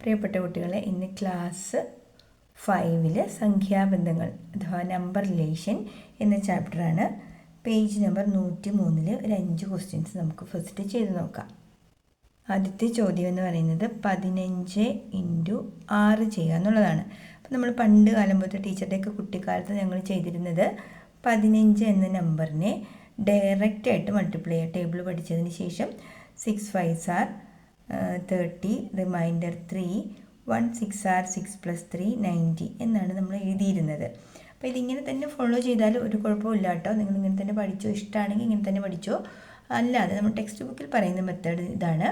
പ്രിയപ്പെട്ട കുട്ടികളെ, ഇന്ന് ക്ലാസ് 5 സംഖ്യാബന്ധങ്ങൾ അഥവാ നമ്പർ റിലേഷൻ എന്ന ചാപ്റ്ററാണ്. പേജ് നമ്പർ 103 ഒരു 5 ക്വസ്റ്റ്യൻസ് നമുക്ക് ഫസ്റ്റ് ചെയ്ത് നോക്കാം. ആദ്യത്തെ ചോദ്യം എന്ന് പറയുന്നത് 15 × 6 ചെയ്യുക എന്നുള്ളതാണ്. അപ്പോൾ നമ്മൾ പണ്ട് കാലം പോലത്തെ ടീച്ചറുടെയൊക്കെ കുട്ടിക്കാലത്ത് ഞങ്ങൾ ചെയ്തിരുന്നത് 15 എന്ന നമ്പറിനെ ഡയറക്റ്റായിട്ട് മൾട്ടിപ്ലൈ ചെയ്യുക. ടേബിൾ പഠിച്ചതിന് ശേഷം 6 5s are 30, റിമൈൻഡർ 3, 1 6 are 6 + 3 90 എന്നാണ് നമ്മൾ എഴുതിയിരുന്നത്. അപ്പോൾ ഇതിങ്ങനെ തന്നെ ഫോളോ ചെയ്താൽ ഒരു കുഴപ്പമില്ല കേട്ടോ. നിങ്ങൾ ഇങ്ങനെ തന്നെ പഠിച്ചോ, ഇഷ്ടമാണെങ്കിൽ ഇങ്ങനെ തന്നെ പഠിച്ചോ. അല്ലാതെ നമ്മൾ ടെക്സ്റ്റ് ബുക്കിൽ പറയുന്ന മെത്തേഡ് ഇതാണ്.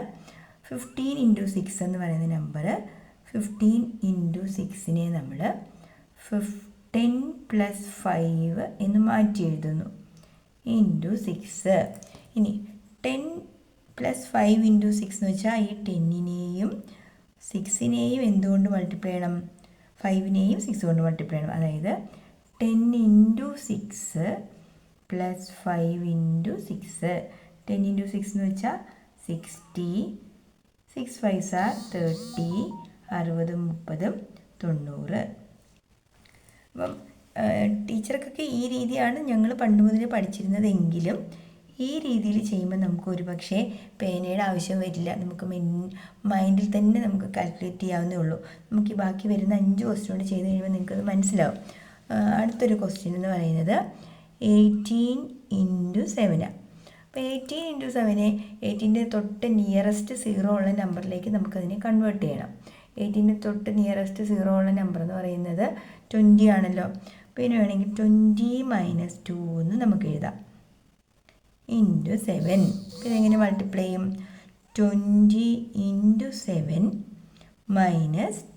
15 × 6 എന്ന് പറയുന്ന നമ്പർ 15 × 6നെ നമ്മൾ 10 + 5 എന്ന് മാറ്റി എഴുതുന്നു × 6. ഇനി 10 + 5 × 6 എന്ന് വെച്ചാൽ ഈ 10നെയും 6നെയും എന്തുകൊണ്ട് മൾട്ടിപ്ലൈ ചെയ്യണം? 5നെയും 6 കൊണ്ട് മൾട്ടിപ്ലൈ ചെയ്യണം. അതായത് 10 × 6 + 5 × 6. 10 × 6 എന്ന് വെച്ചാൽ 60, 6 5s are 30, 60 30 90. അപ്പം ടീച്ചർക്കൊക്കെ ഈ രീതിയാണ് ഞങ്ങൾ പണ്ട് മുതൽ പഠിച്ചിരുന്നതെങ്കിലും ഈ രീതിയിൽ ചെയ്യുമ്പോൾ നമുക്ക് ഒരു പക്ഷേ പേനയുടെ ആവശ്യം വരില്ല. നമുക്ക് മൈൻഡിൽ തന്നെ നമുക്ക് കാൽക്കുലേറ്റ് ചെയ്യാവുന്നേ ഉള്ളൂ. നമുക്ക് ഈ ബാക്കി വരുന്ന 5 ക്വസ്റ്റ്യൻ കൊണ്ട് ചെയ്ത് കഴിയുമ്പോൾ നിങ്ങൾക്കത് മനസ്സിലാവും. അടുത്തൊരു ക്വസ്റ്റ്യൻ എന്ന് പറയുന്നത് 18 × 7. അപ്പോൾ 18 × 7 18ൻ്റെ തൊട്ട് നിയറസ്റ്റ് 0 ഉള്ള നമ്പറിലേക്ക് നമുക്കതിനെ കൺവേർട്ട് ചെയ്യണം. 18ൻ്റെ തൊട്ട് നിയറസ്റ്റ് 0 ഉള്ള നമ്പർ എന്ന് പറയുന്നത് 20 ആണല്ലോ. അപ്പോൾ ഇതിന് വേണമെങ്കിൽ 20 - 2 എന്ന് നമുക്ക് എഴുതാം × 7. പിന്നെ എങ്ങനെ മൾട്ടിപ്ലൈ ചെയ്യും? 20 × 7 -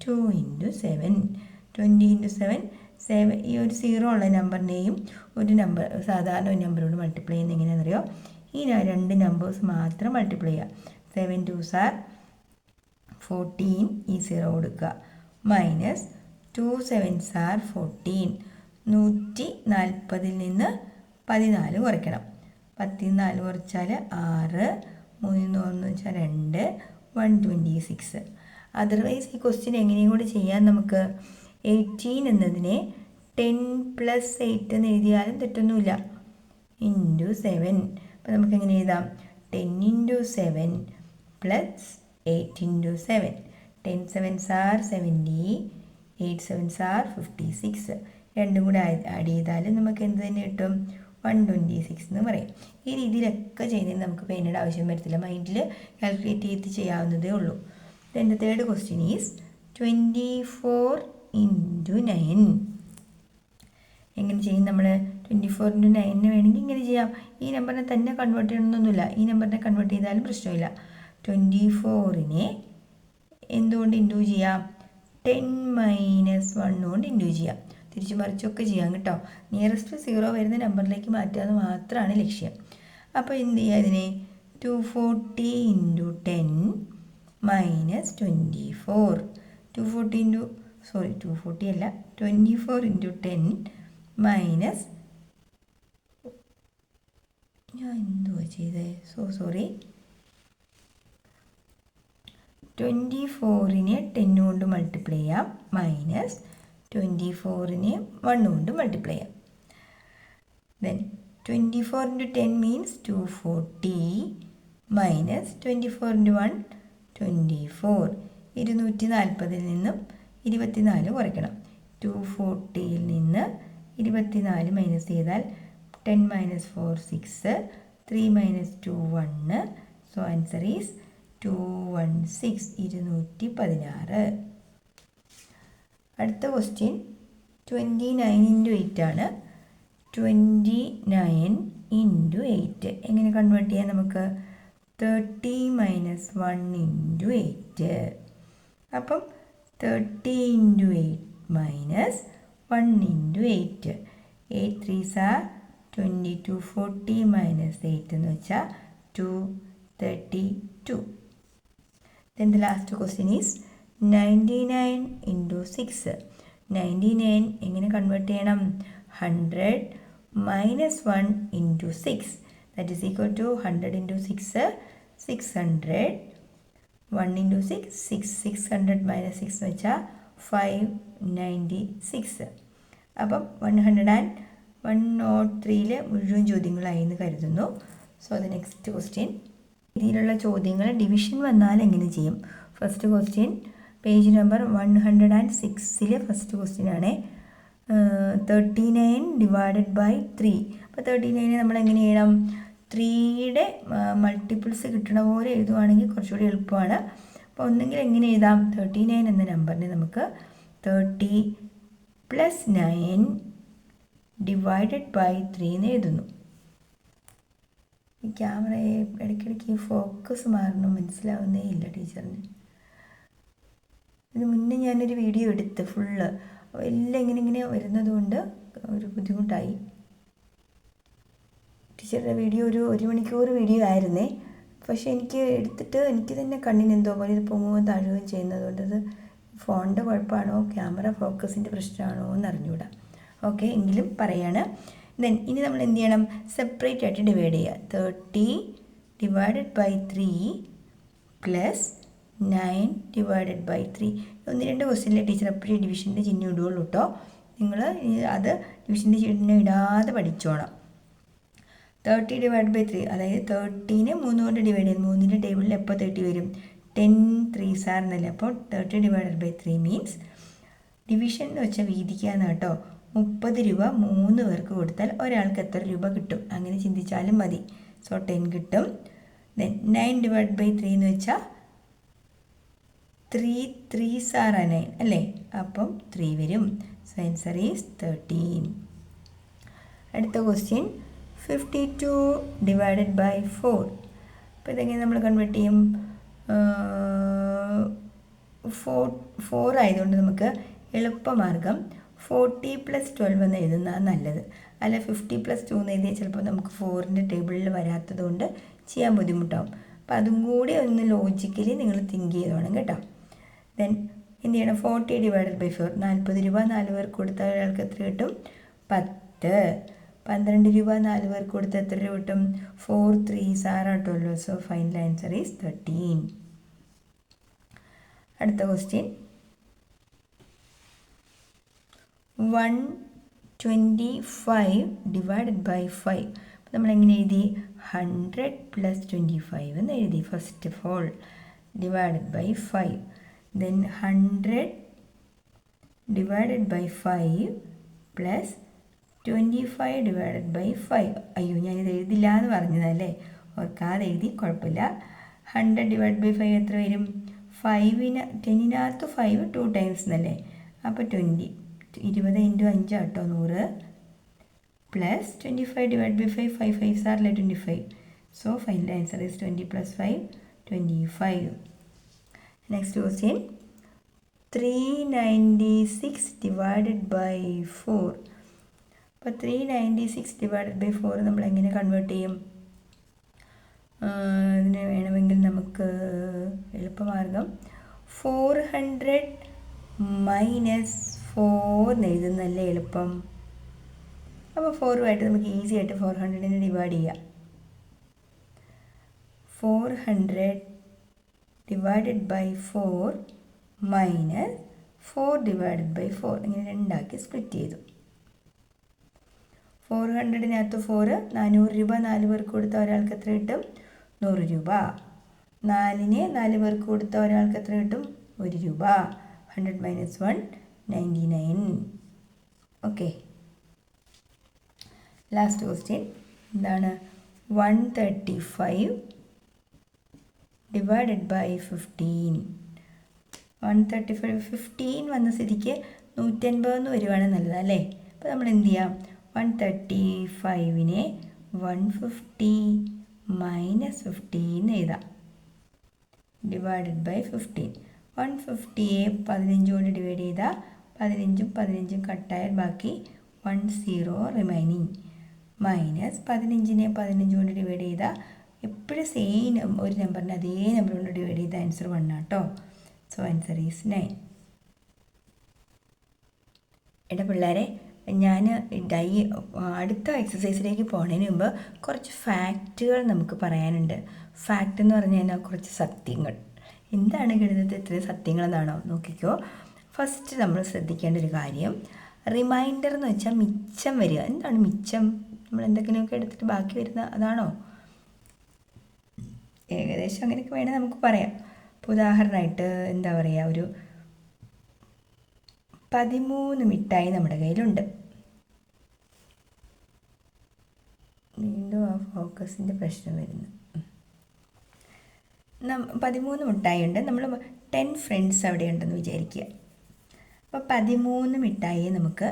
2 × 7. 20 × 7 7. ഈ ഒരു 0 ഉള്ള നമ്പറിനെയും ഒരു നമ്പർ സാധാരണ ഒരു നമ്പറോട് മൾട്ടിപ്ലൈ ചെയ്യുന്നത് എങ്ങനെയാണെന്നറിയോ? ഈ 2 നമ്പേഴ്സ് മാത്രം മൾട്ടിപ്ലൈ ചെയ്യുക. 7 2s are 14, ഈ 0 കൊടുക്കുക, -2 7s are 14. 140ൽ നിന്ന് 14 കുറയ്ക്കണം. 10ൽ നിന്ന് 4 കുറച്ചാൽ 6, 3 1 വെച്ചാൽ 2, 126. അതർവൈസ് ഈ ക്വസ്റ്റ്യൻ എങ്ങനെയും കൂടി ചെയ്യാൻ നമുക്ക് 18 എന്നതിനെ 10 + 8 എന്ന് എഴുതിയാലും തെറ്റൊന്നുമില്ല × 7. അപ്പോൾ നമുക്ക് എങ്ങനെ എഴുതാം? 10 × 7 + 8 × 7. 10 7s are 70, 8 7s are 56. രണ്ടും കൂടെ ആഡ് ചെയ്താലും നമുക്ക് എന്ത് തന്നെ കിട്ടും? 126 എന്ന് പറയും. ഈ രീതിയിലൊക്കെ ചെയ്യുന്നതിന് നമുക്ക് പേനയുടെ ആവശ്യം വരത്തില്ല. മൈൻഡിൽ കാൽക്കുലേറ്റ് ചെയ്ത് ചെയ്യാവുന്നതേ ഉള്ളൂ. Then the third question is 24 × 9. എങ്ങനെ ചെയ്യും നമ്മൾ? 24 × 9 വേണമെങ്കിൽ ഇങ്ങനെ ചെയ്യാം. ഈ നമ്പറിനെ തന്നെ കൺവേർട്ട് ചെയ്യണമെന്നൊന്നുമില്ല. ഈ നമ്പറിനെ കൺവേർട്ട് ചെയ്താലും പ്രശ്നമില്ല. 24നെ എന്തുകൊണ്ട് ഇൻറ്റു ചെയ്യാം? 10 - 1 കൊണ്ട് ഇൻറ്റു ചെയ്യാം. തിരിച്ചു മറിച്ചൊക്കെ ചെയ്യാം കേട്ടോ. നിയറസ്റ്റ് 0 വരുന്ന നമ്പറിലേക്ക് മാറ്റുക എന്ന് മാത്രമാണ് ലക്ഷ്യം. അപ്പോൾ എന്ത് ചെയ്യുക? ഇതിനെ 240 × 10 - 24. 240 അല്ല, 24 × 10 മൈനസ്, ഞാൻ എന്തുവാ ചെയ്തേ? സോറി. 24നെ 10 കൊണ്ട് മൾട്ടിപ്ലൈ ചെയ്യാം, -24നെ 1 കൊണ്ട് മൾട്ടിപ്ലൈ ചെയ്യാം. Then 24 × 10 means 240 -24 × 1 24. 240ൽ നിന്നും 24 കുറയ്ക്കണം. 240ൽ നിന്ന് 24 മൈനസ് ചെയ്താൽ 10 - 4 6, 3 - 2 1. So answer is 216, 216. അടുത്ത ക്വസ്റ്റ്യൻ 29 × 8 ആണ്. 29 × 8 എങ്ങനെ കൺവേർട്ട് ചെയ്യാം നമുക്ക്? 30 - 1 × 8. അപ്പം 30 × 8 - 1 × 8. 8 3s are 22. 40 - 8 എന്ന് വെച്ചാൽ 232. Then the last question is 99 × 6. 99 എങ്ങനെ കൺവേർട്ട് ചെയ്യണം? 100 - 1 × 6. That is equal to 100 × 6, 600. 1 into 6, 6. 600 minus 6 എന്ന് വെച്ചാൽ 596. അപ്പം 103 മുഴുവൻ ചോദ്യങ്ങളായി എന്ന് കരുതുന്നു. സോ ദ നെക്സ്റ്റ് ക്വസ്റ്റ്യൻ, ഇതിലുള്ള ചോദ്യങ്ങൾ ഡിവിഷൻ വന്നാൽ എങ്ങനെ ചെയ്യും? First question page number 106 first question ആണ്. 39 ഡിവൈഡഡ് ബൈ 3. അപ്പോൾ 39 നമ്മൾ എങ്ങനെ ചെയ്യണം? 3യുടെ മൾട്ടിപ്പിൾസ് കിട്ടണ പോലെ എഴുതുവാണെങ്കിൽ കുറച്ചുകൂടി എളുപ്പമാണ്. അപ്പോൾ ഒന്നെങ്കിൽ എങ്ങനെ എഴുതാം? 39 എന്ന നമ്പറിനെ നമുക്ക് 30 + 9 ഡിവൈഡഡ് ബൈ 3 എന്ന് എഴുതുന്നു. ഈ ക്യാമറയെ ഇടയ്ക്കിടയ്ക്ക് ഫോക്കസ് മാറണം, മനസ്സിലാവുന്നേ ഇല്ല ടീച്ചറിന്. ഇതിന് മുന്നേ ഞാനൊരു വീഡിയോ എടുത്ത് ഫുള്ള് എല്ലാം ഇങ്ങനെ വരുന്നത് കൊണ്ട് ഒരു ബുദ്ധിമുട്ടായി. ടീച്ചറുടെ വീഡിയോ ഒരു മണിക്കൂർ വീഡിയോ ആയിരുന്നേ. പക്ഷേ എനിക്ക് എടുത്തിട്ട് എനിക്ക് തന്നെ കണ്ണിന് എന്തോ പോലെ ഇത് പൊങ്ങുകയും താഴുകയും ചെയ്യുന്നത് കൊണ്ട് ഇത് ഫോണിൻ്റെ കുഴപ്പമാണോ ക്യാമറ ഫോക്കസിൻ്റെ പ്രശ്നമാണോ എന്ന് അറിഞ്ഞുകൂടാ. ഓക്കെ, എങ്കിലും പറയാണ്. ദെൻ ഇനി നമ്മൾ എന്ത് ചെയ്യണം? സെപ്പറേറ്റ് ആയിട്ട് ഡിവൈഡ് ചെയ്യുക. 30 ഡിവൈഡഡ് ബൈ 3 + 9 ഡിവൈഡഡ് ബൈ 3. 1-2 ക്വസ്റ്റ്യനിലെ ടീച്ചർ എപ്പോഴും ഡിവിഷൻ്റെ ചിഹ്നം ഇടുകയുള്ളൂ കേട്ടോ. നിങ്ങൾ അത് ഡിവിഷൻ്റെ ചിഹ്നം ഇടാതെ പഠിച്ചോണം. 30 ഡിവൈഡ് ബൈ 3, അതായത് 30നെ 3 കൊണ്ട് ഡിവൈഡ് ചെയ്യും. 3ൻ്റെ ടേബിളിൽ എപ്പോൾ 30 വരും? 10 3s എന്നല്ലേ. അപ്പോൾ 30 ഡിവൈഡഡ് ബൈ 3 മീൻസ് ഡിവിഷൻ എന്ന് വെച്ചാൽ വീതിക്കാന്ന് കേട്ടോ. 30 രൂപ 3 പേർക്ക് കൊടുത്താൽ ഒരാൾക്ക് എത്ര രൂപ കിട്ടും? അങ്ങനെ ചിന്തിച്ചാലും മതി. സോ 10 കിട്ടും. ദെൻ 9 ഡിവൈഡ് ബൈ 3 എന്ന് വെച്ചാൽ 3 3s are 9 അല്ലേ. അപ്പം 3 വരും. So answer is 13. അടുത്ത ക്വസ്റ്റ്യൻ 52 ഡിവൈഡഡ് ബൈ 4. അപ്പോൾ ഇതെങ്ങനെ നമ്മൾ കൺവേർട്ട് ചെയ്യും? 4 ആയതുകൊണ്ട് നമുക്ക് എളുപ്പമാർഗം 40 + 12 എന്ന് എഴുതുന്നതാണ് നല്ലത്. അല്ല 50 + 2 എന്ന് എഴുതിയാൽ ചിലപ്പോൾ നമുക്ക് 4ൻ്റെ ടേബിളിൽ വരാത്തത് കൊണ്ട് ചെയ്യാൻ ബുദ്ധിമുട്ടാവും. അപ്പോൾ അതും കൂടി ഒന്ന് ലോജിക്കലി നിങ്ങൾ തിങ്ക് ചെയ്തോണം കേട്ടോ. ദെൻ എന്ത് ചെയ്യണം? 40 ഡിവൈഡഡ് ബൈ 4. 40 രൂപ 4 പേർക്ക് കൊടുത്താൽ ഒരാൾക്ക് എത്ര കിട്ടും? 10. 12 രൂപ 4 പേർക്ക് കൊടുത്താൽ എത്ര രൂപ കിട്ടും? 4 3s are ആട്ടോല്ലോ. So final answer is 13. അടുത്ത ക്വസ്റ്റ്യൻ 125 ഡിവൈഡഡ് ബൈ 5. അപ്പോൾ നമ്മളെങ്ങനെ എഴുതി? 100 + 25 എന്ന് എഴുതി. First of all divided by 5. Then 100 divided by 5 + 25 divided by 5. അയ്യോ, ഞാനിത് എഴുതില്ല എന്ന് പറഞ്ഞതല്ലേ. ഓർക്കാതെ എഴുതി, കുഴപ്പമില്ല. 100 ഡിവൈഡ് ബൈ 5 എത്ര വരും? 10-നകത്ത് 5 2 ടൈംസ് എന്നല്ലേ. അപ്പോൾ 20 × 5 ആട്ടോ 100 + 25 divide by 5. 5 5s are 25. So final answer is 20 + 5 25. Next question 396 divided by 4. അപ്പോൾ 396 ഡിവൈഡഡ് ബൈ 4 നമ്മൾ എങ്ങനെ കൺവേർട്ട് ചെയ്യും? ഇതിന് വേണമെങ്കിൽ നമുക്ക് എളുപ്പമാർഗം 400 - 4 എന്ന് എഴുതുന്നല്ലേ എളുപ്പം. അപ്പോൾ 4 നമുക്ക് ഈസി ആയിട്ട് 400നെ ഡിവൈഡ് ചെയ്യാം. 400 ഡിവൈഡഡ് ബൈ 4 - 4 ഡിവൈഡഡ് ബൈ 4 ഇങ്ങനെ രണ്ടാക്കി സ്പ്ലിറ്റ് ചെയ്തു. 400-നകത്ത് 4, 400 രൂപ 4 പേർക്ക് കൊടുത്താൽ ഒരാൾക്ക് എത്ര കിട്ടും? 100 രൂപ. 4നെ 4 പേർക്ക് കൊടുത്താൽ ഒരാൾക്ക് എത്ര കിട്ടും? 1 രൂപ. 100 - 1 99. ഓക്കെ, ലാസ്റ്റ് ക്വസ്റ്റ്യൻ എന്താണ്? 135 ഡിവൈഡഡ് ബൈ 15. 135 15 വന്ന സ്ഥിതിക്ക് 150 എന്ന് വരുവാണ് നല്ലത് അല്ലേ. അപ്പോൾ നമ്മൾ എന്ത് ചെയ്യാം? 135നെ 150 - 15 എന്ന് എഴുതാം. Divided by 15. 150യെ 15 കൊണ്ട് ഡിവൈഡ് ചെയ്താൽ 15ഉം 15ഉം കട്ടായാൽ ബാക്കി 10 റിമൈനിങ്. -15നെ 15 കൊണ്ട് ഡിവൈഡ് ചെയ്താൽ എപ്പോഴും സെയിം ഒരു നമ്പറിനെ അതേ നമ്പർ കൊണ്ട് ഡിവൈഡ് ചെയ്ത ആൻസർ 1 ആട്ടോ. So answer is 9. എൻ്റെ പിള്ളേരെ, ഞാൻ അടുത്ത എക്സസൈസിലേക്ക് പോകുന്നതിന് മുമ്പ് കുറച്ച് ഫാക്റ്റുകൾ നമുക്ക് പറയാനുണ്ട്. ഫാക്റ്റ് എന്ന് പറഞ്ഞു കഴിഞ്ഞാൽ കുറച്ച് സത്യങ്ങൾ. എന്താണ് ഗണിതത്തിൽ ഇത്രയും സത്യങ്ങളെന്നാണോ? നോക്കിക്കോ. ഫസ്റ്റ് നമ്മൾ ശ്രദ്ധിക്കേണ്ട ഒരു കാര്യം, റിമൈൻഡർ എന്ന് വെച്ചാൽ മിച്ചം വരിക. എന്താണ് മിച്ചം? നമ്മൾ എന്തെങ്കിലുമൊക്കെ എടുത്തിട്ട് ബാക്കി വരുന്ന അതാണോ? ഏകദേശം അങ്ങനെയൊക്കെ വേണേൽ നമുക്ക് പറയാം. ഇപ്പോൾ ഉദാഹരണമായിട്ട് എന്താ പറയുക, ഒരു 13 മിഠായി നമ്മുടെ കയ്യിലുണ്ട്. വീണ്ടും ആ ഫോക്കസിൻ്റെ പ്രശ്നം വരുന്നു. 13 മിഠായി ഉണ്ട്. നമ്മൾ 10 ഫ്രണ്ട്സ് അവിടെ ഉണ്ടെന്ന് വിചാരിക്കുക. അപ്പോൾ 13 മിഠായി നമുക്ക്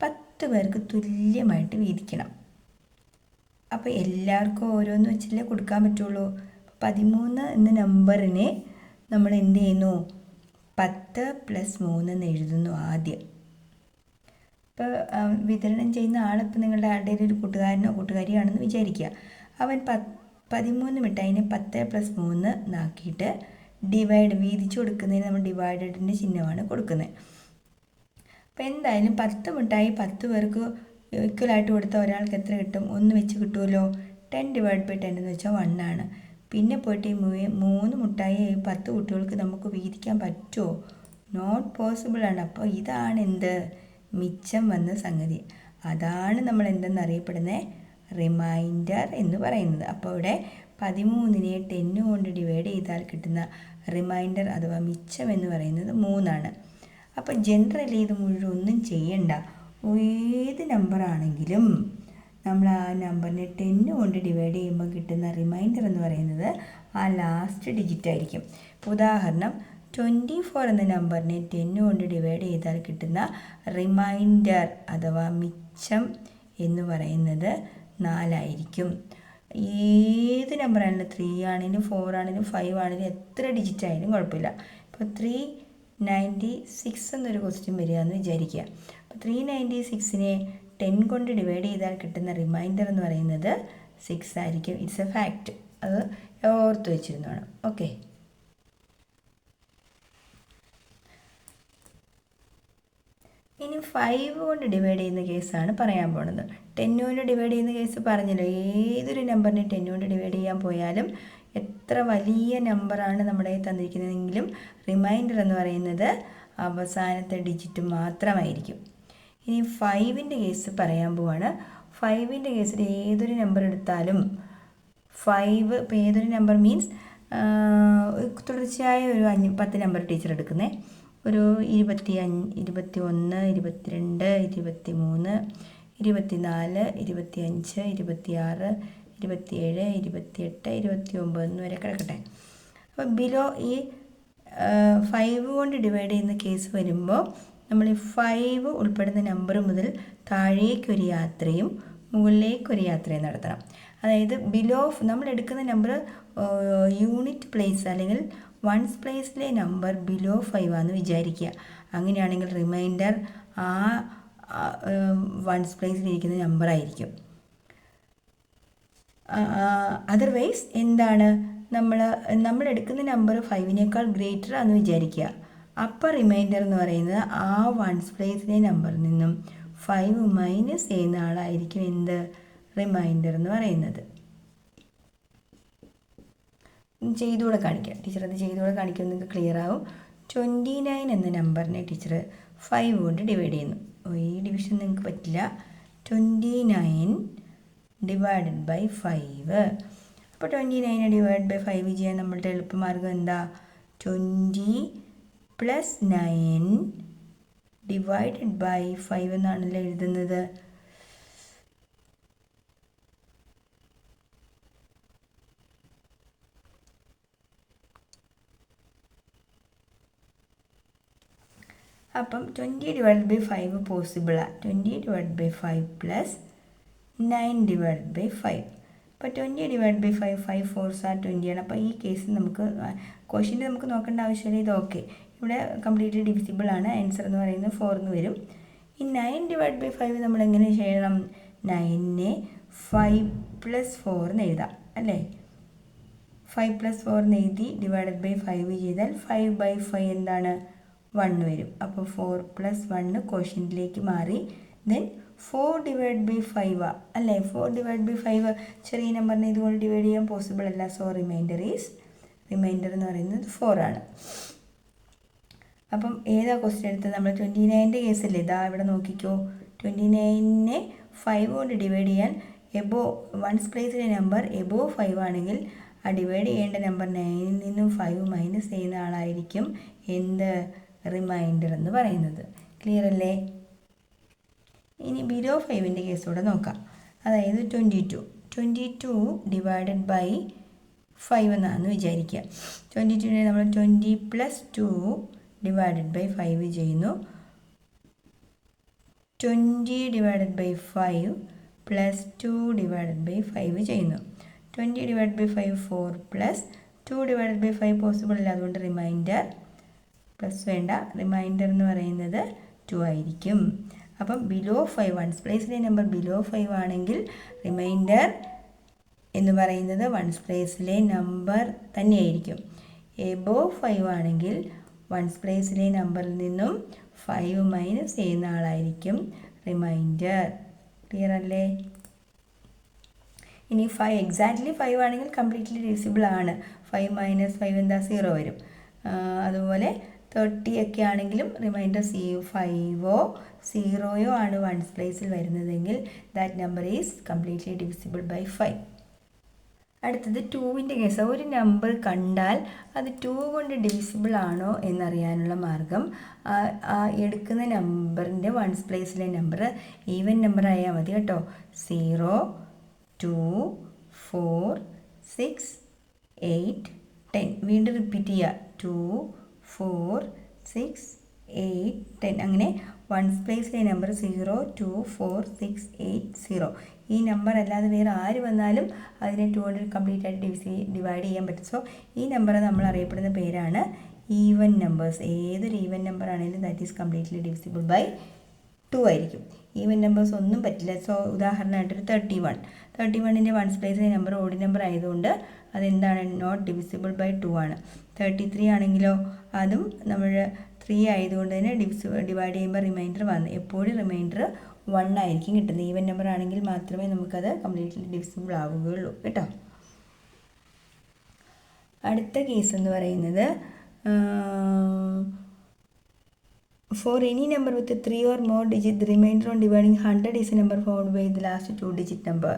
10 പേർക്ക് തുല്യമായിട്ട് വീതിക്കണം. അപ്പോൾ എല്ലാവർക്കും ഓരോന്ന് വെച്ചല്ലേ കൊടുക്കാൻ പറ്റുള്ളൂ. 13 എന്ന നമ്പറിനെ നമ്മൾ എന്ത് ചെയ്യുന്നു? 10 + 3 എന്ന് എഴുതുന്നു ആദ്യം. ഇപ്പോൾ വിതരണം ചെയ്യുന്ന ആളിപ്പോൾ നിങ്ങളുടെ ആരുടെയും ഒരു കൂട്ടുകാരനോ കൂട്ടുകാരിയാണെന്ന് വിചാരിക്കുക. അവൻ 13 മിഠായിനെ 10 + 3 എന്നാക്കിയിട്ട് വീതിച്ചു കൊടുക്കുന്നതിന് നമ്മൾ ഡിവൈഡഡിൻ്റെ ചിഹ്നമാണ് കൊടുക്കുന്നത്. അപ്പോൾ എന്തായാലും 10 മിഠായി 10 പേർക്ക് ഈക്വലായിട്ട് കൊടുത്താൽ ഒരാൾക്ക് എത്ര കിട്ടും? 1 വെച്ച് കിട്ടുമല്ലോ. 10 / 10 എന്ന് വെച്ചാൽ 1 ആണ്. പിന്നെ പോയിട്ട് ഈ 3 മിഠായി 10 കുട്ടികൾക്ക് നമുക്ക് വീതിക്കാൻ പറ്റുമോ? നോട്ട് പോസിബിൾ ആണ്. അപ്പോൾ ഇതാണ് എന്ത്? മിച്ചം വന്ന സംഗതി. അതാണ് നമ്മൾ എന്തെന്നറിയപ്പെടുന്നത്? റിമൈൻഡർ എന്ന് പറയുന്നത്. അപ്പോൾ ഇവിടെ 13നെ 10 കൊണ്ട് ഡിവൈഡ് ചെയ്താൽ കിട്ടുന്ന റിമൈൻഡർ അഥവാ മിച്ചം എന്ന് പറയുന്നത് 3 ആണ്. അപ്പോൾ ജനറലി ഇത് മുഴുവൻ ഒന്നും ചെയ്യണ്ട. ഏത് നമ്പറാണെങ്കിലും നമ്മൾ ആ നമ്പറിനെ 10 കൊണ്ട് ഡിവൈഡ് ചെയ്യുമ്പോൾ കിട്ടുന്ന റിമൈൻഡർ എന്ന് പറയുന്നത് ആ ലാസ്റ്റ് ഡിജിറ്റ് ആയിരിക്കും. ഉദാഹരണം 24 എന്ന നമ്പറിനെ 10 കൊണ്ട് ഡിവൈഡ് ചെയ്താൽ കിട്ടുന്ന റിമൈൻഡർ അഥവാ മിച്ചം എന്ന് പറയുന്നത് 4 ആയിരിക്കും. ഏത് നമ്പറാണെങ്കിലും 3 ആണെങ്കിലും 4 ആണെങ്കിലും 5 ആണെങ്കിലും എത്ര ഡിജിറ്റ് ആയാലും കുഴപ്പമില്ല. ഇപ്പോൾ 396 എന്നൊരു ക്വസ്റ്റ്യൻ വരിക എന്ന് വിചാരിക്കുക. അപ്പോൾ 396നെ 10 കൊണ്ട് ഡിവൈഡ് ചെയ്താൽ കിട്ടുന്ന റിമൈൻഡർ എന്ന് പറയുന്നത് 6 ആയിരിക്കും. It's A fact. അത് ഓർത്ത് വെച്ചിരുന്നതാണ്. ഓക്കെ. ഇനി 5 കൊണ്ട് ഡിവൈഡ് ചെയ്യുന്ന കേസാണ് പറയാൻ പോകുന്നത്. 10 കൊണ്ട് ഡിവൈഡ് ചെയ്യുന്ന കേസ് പറഞ്ഞല്ലോ. ഏതൊരു നമ്പറിനെ 10 കൊണ്ട് ഡിവൈഡ് ചെയ്യാൻ പോയാലും എത്ര വലിയ നമ്പറാണ് നമ്മുടെ തന്നിരിക്കുന്നതെങ്കിലും റിമൈൻഡർ എന്ന് പറയുന്നത് അവസാനത്തെ ഡിജിറ്റ് മാത്രമായിരിക്കും. ഇനി 5ൻ്റെ കേസ് പറയാൻ പോവാണ്. 5ൻ്റെ കേസിൽ ഏതൊരു നമ്പർ എടുത്താലും 5 ഇപ്പോൾ ഏതൊരു നമ്പർ മീൻസ് തുടർച്ചയായ ഒരു 10 നമ്പർ ടീച്ചർ എടുക്കുന്നത്. ഒരു 25, 21, 22, 23, 24, 25, 26, 27, 28, 29 വരെ കിടക്കട്ടെ. അപ്പോൾ ബിലോ ഈ 5 കൊണ്ട് ഡിവൈഡ് ചെയ്യുന്ന കേസ് വരുമ്പോൾ നമ്മൾ ഈ 5 ഉൾപ്പെടുന്ന നമ്പർ മുതൽ താഴേക്കൊരു യാത്രയും മുകളിലേക്കൊരു യാത്രയും നടത്തണം. അതായത് ബിലോ നമ്മൾ എടുക്കുന്ന നമ്പർ യൂണിറ്റ് പ്ലേസ് അല്ലെങ്കിൽ വൺസ് പ്ലേസിലെ നമ്പർ ബിലോ 5 ആണെന്ന് വിചാരിക്കുക. അങ്ങനെയാണെങ്കിൽ റിമൈൻഡർ ആ വൺസ് പ്ലേസിലിരിക്കുന്ന നമ്പറായിരിക്കും. അതർവൈസ് എന്താണ്, നമ്മൾ എടുക്കുന്ന നമ്പർ 5നേക്കാൾ ഗ്രേറ്റർ ആണെന്ന് വിചാരിക്കുക. അപ്പോൾ റിമൈൻഡർ എന്ന് പറയുന്നത് ആ വൺസ് പ്ലേസിലെ നമ്പറിൽ നിന്നും 5 മൈനസ് ചെയ്യുന്ന ആളായിരിക്കും എന്ത്? റിമൈൻഡർ എന്ന് പറയുന്നത്. ചെയ്തുകൂടെ കാണിക്കാം. ടീച്ചർ അത് ചെയ്തുകൂടെ കാണിക്കുമ്പോൾ നിങ്ങൾക്ക് ക്ലിയർ ആവും. 29 എന്ന നമ്പറിനെ ടീച്ചർ 5 കൊണ്ട് ഡിവൈഡ് ചെയ്യുന്നു. ഈ ഡിവിഷൻ നിങ്ങൾക്ക് പറ്റില്ല. 29 ഡിവൈഡഡ് ബൈ 5. അപ്പോൾ 29 ഡിവൈഡ് ബൈ 5 ചെയ്യാൻ നമ്മളുടെ എളുപ്പമാർഗം എന്താ? 20 + 9 ഡിവൈഡഡ് ബൈ 5 എന്നാണല്ലോ എഴുതുന്നത്. അപ്പം 20 ഡിവൈഡ് ബൈ 5 പോസിബിളാണ്. 20 ഡിവൈഡ് ബൈ 5 + 9 ഡിവൈഡ് ബൈ 5. അപ്പോൾ 20 ഡിവൈഡ് ബൈ 5 5 4s are 20 ആണ്. അപ്പോൾ ഈ കേസിൽ നമുക്ക് ക്വസ്റ്റ്യൻ്റെ നമുക്ക് നോക്കേണ്ട ആവശ്യമില്ല. ഇത് ഓക്കെ. ഇവിടെ കംപ്ലീറ്റ്ലി ഡിവിസിബിൾ ആണ്. ആൻസർ എന്ന് പറയുന്നത് 4 എന്ന് വരും. ഈ 9 ഡിവൈഡ് ബൈ 5 നമ്മൾ എങ്ങനെ ചെയ്യണം? 9നെ 5 + 4 എന്ന് എഴുതാം അല്ലേ? 5 + 4 എന്ന് എഴുതി ഡിവൈഡഡ് ബൈ 5 ചെയ്താൽ 5/5 എന്താണ്? 1 വരും. അപ്പോൾ 4 + 1 ക്വസ്റ്റ്യനിലേക്ക് മാറി. ദെൻ 4 ഡിവൈഡ് ബൈ 5 അല്ലേ? 4 ഡിവൈഡ് ബൈ 5 ചെറിയ നമ്പറിനെ ഇതുകൊണ്ട് ഡിവൈഡ് ചെയ്യാൻ പോസിബിൾ അല്ല. സോ റിമൈൻഡർ ഈസ് റിമൈൻഡർ എന്ന് പറയുന്നത് 4 ആണ്. അപ്പം ഏതാ ക്വസ്റ്റ്യൻ എടുത്തത്? നമ്മൾ 29ൻ്റെ കേസല്ലേ? ഇതാ ഇവിടെ നോക്കിക്കോ. 29നെ 5 കൊണ്ട് ഡിവൈഡ് ചെയ്യാൻ വൺസ് പ്ലേസിലെ നമ്പർ എബോവ് 5 ആണെങ്കിൽ ആ ഡിവൈഡ് ചെയ്യേണ്ട നമ്പർ 9ൽ നിന്നും 5 മൈനസ് ചെയ്യുന്ന ആളായിരിക്കും എന്ത്? റിമൈൻഡർ എന്ന് പറയുന്നത്. ക്ലിയർ അല്ലേ? ഇനി ബിലോ 5ൻ്റെ കേസോടെ നോക്കാം. അതായത് 22 ഡിവൈഡഡ് ബൈ 5 എന്നാണെന്ന് വിചാരിക്കുക. 22നെ നമ്മൾ 20 + 2 ഡിവൈഡഡ് ബൈ 5 ചെയ്യുന്നു. 20 ഡിവൈഡഡ് ബൈ 5 + 2 ഡിവൈഡഡ് ബൈ 5 ചെയ്യുന്നു. 20 divide by 5 4 + 2 divided by 5 possible അല്ല. അതുകൊണ്ട് റിമൈൻഡർ പ്ലസ് വേണ്ട, റിമൈൻഡർ എന്ന് പറയുന്നത് 2 ആയിരിക്കും. അപ്പം ബിലോ 5 വൺസ് പ്ലേസിലെ നമ്പർ ബിലോ 5 ആണെങ്കിൽ റിമൈൻഡർ എന്ന് പറയുന്നത് വൺസ് പ്ലേസിലെ നമ്പർ തന്നെയായിരിക്കും. എബോവ് 5 ആണെങ്കിൽ വൺസ് പ്ലേസിലെ നമ്പറിൽ നിന്നും 5 മൈനസ് ചെയ്യുന്ന ആളായിരിക്കും റിമൈൻഡർ. ക്ലിയർ അല്ലേ? ഇനി 5 എക്സാക്ട്ലി 5 ആണെങ്കിൽ കംപ്ലീറ്റ്ലി ഡിവിസിബിൾ ആണ്. 5 - 5 എന്താ? 0 വരും. അതുപോലെ 30 ഒക്കെ ആണെങ്കിലും റിമൈൻഡർ 5ഓ 0യോ ആണ് വൺസ് പ്ലേസിൽ വരുന്നതെങ്കിൽ that number is completely divisible by 5. അടുത്തത് 2ൻ്റെ കേസ്. ഒരു നമ്പർ കണ്ടാൽ അത് 2 കൊണ്ട് ഡിവിസിബിൾ ആണോ എന്നറിയാനുള്ള മാർഗം എടുക്കുന്ന നമ്പറിൻ്റെ വൺസ് പ്ലേസിലെ നമ്പർ ഈവൻ നമ്പർ ആയാൽ മതി കേട്ടോ. 0, 2, 4, 6, 8, 10. വീണ്ടും റിപ്പീറ്റ് ചെയ്യുക. 2, 4, 6, 8, 10. അങ്ങനെ വൺസ് പ്ലേസിലെ നമ്പർ 0, 2, 4, 6, 8, 0. ഈ നമ്പർ അല്ലാതെ വേറെ ആര് വന്നാലും അതിനെ 2 കൊണ്ട് കംപ്ലീറ്റ് ആയിട്ട് ഡിവൈഡ് ചെയ്യാൻ പറ്റും. സോ ഈ നമ്പർ നമ്മൾ അറിയപ്പെടുന്ന പേരാണ് ഈവൻ നമ്പേഴ്സ്. ഏതൊരു ഈവൻ നമ്പർ ആണെങ്കിലും that is completely divisible by 2 ആയിരിക്കും. ഈവൻ നമ്പേഴ്സ് ഒന്നും പറ്റില്ല. സോ ഉദാഹരണമായിട്ടൊരു 31ൻ്റെ വൺസ് പ്ലേസിലെ നമ്പർ ഓഡ് നമ്പർ ആയതുകൊണ്ട് അതെന്താണ്? നോട്ട് ഡിവിസിബിൾ ബൈ 2 ആണ്. 33 ആണെങ്കിലോ അതും നമ്മൾ 3 ആയതുകൊണ്ട് തന്നെ ഡിവൈഡ് ചെയ്യുമ്പോൾ റിമൈൻഡർ വന്നു. എപ്പോഴും റിമൈൻഡർ 1 ആയിരിക്കും കിട്ടുന്നത്. ഈവൻ നമ്പർ ആണെങ്കിൽ മാത്രമേ നമുക്കത് കംപ്ലീറ്റ്ലി ഡിവിസിബിൾ ആവുകയുള്ളൂ കേട്ടോ. അടുത്ത കേസ് എന്ന് പറയുന്നത് for any number with 3 or more digits, the remainder on dividing 100 is a number found by the last 2-digit number.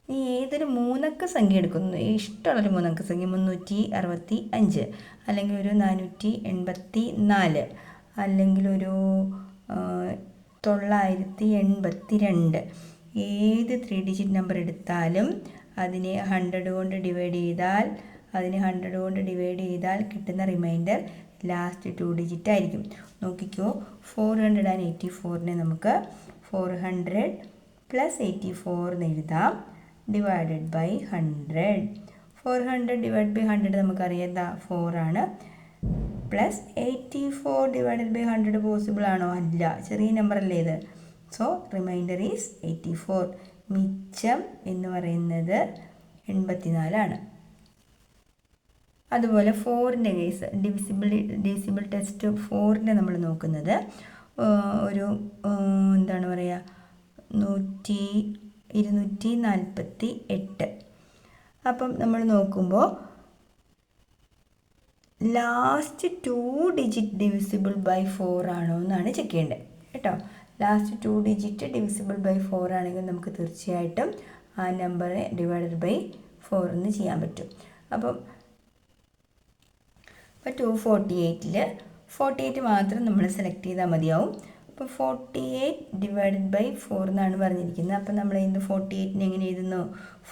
നീ ഏതൊരു മൂന്നക്ക സംഖ്യ എടുക്കുന്നു, ഇഷ്ടമുള്ളൊരു മൂന്നക്ക സംഖ്യ 365 അല്ലെങ്കിൽ ഒരു 484 അല്ലെങ്കിൽ ഒരു 982, ഏത് 3 ഡിജിറ്റ് നമ്പർ എടുത്താലും അതിനെ 100 കൊണ്ട് ഡിവൈഡ് ചെയ്താൽ കിട്ടുന്ന റിമൈൻഡർ ലാസ്റ്റ് 2 ഡിജിറ്റ് ആയിരിക്കും. നോക്കിക്കോ. 484നെ നമുക്ക് 400 + 84 എന്ന് എഴുതാം ഡിവൈഡഡ് ബൈ 100. 400 ഡിവൈഡ് ബൈ 100 നമുക്കറിയാം എന്താ? 4 ആണ്. പ്ലസ് 84 ഡിവൈഡഡ് ബൈ 100 പോസിബിൾ ആണോ? അല്ല, ചെറിയ നമ്പർ അല്ലേ ഇത്. So reminder is 84. മിച്ചം എന്ന് പറയുന്നത് 84 ആണ്. അതുപോലെ 4ൻ്റെ കേസ്, ഡിവിസിബിൾ ടെസ്റ്റ് 4ൻ്റെ നമ്മൾ നോക്കുന്നത് ഒരു എന്താണ് പറയുക 248. അപ്പം നമ്മൾ നോക്കുമ്പോൾ ലാസ്റ്റ് 2 ഡിജിറ്റ് ഡിവിസിബിൾ ബൈ 4 ആണോ എന്നാണ് ചെക്ക് ചെയ്യേണ്ടത് കേട്ടോ. ലാസ്റ്റ് 2 ഡിജിറ്റ് ഡിവിസിബിൾ ബൈ 4 ആണെങ്കിൽ നമുക്ക് തീർച്ചയായിട്ടും ആ നമ്പറെ ഡിവൈഡഡ് ബൈ 4 എന്ന് ചെയ്യാൻ പറ്റും. അപ്പം 248 മാത്രം നമ്മൾ സെലക്ട് ചെയ്താൽ മതിയാവും. അപ്പോൾ 48 ഡിവൈഡഡ് ബൈ 4 എന്നാണ് പറഞ്ഞിരിക്കുന്നത്. അപ്പം നമ്മൾ ഇന്ന് 48നെ എങ്ങനെ എഴുതുന്നു?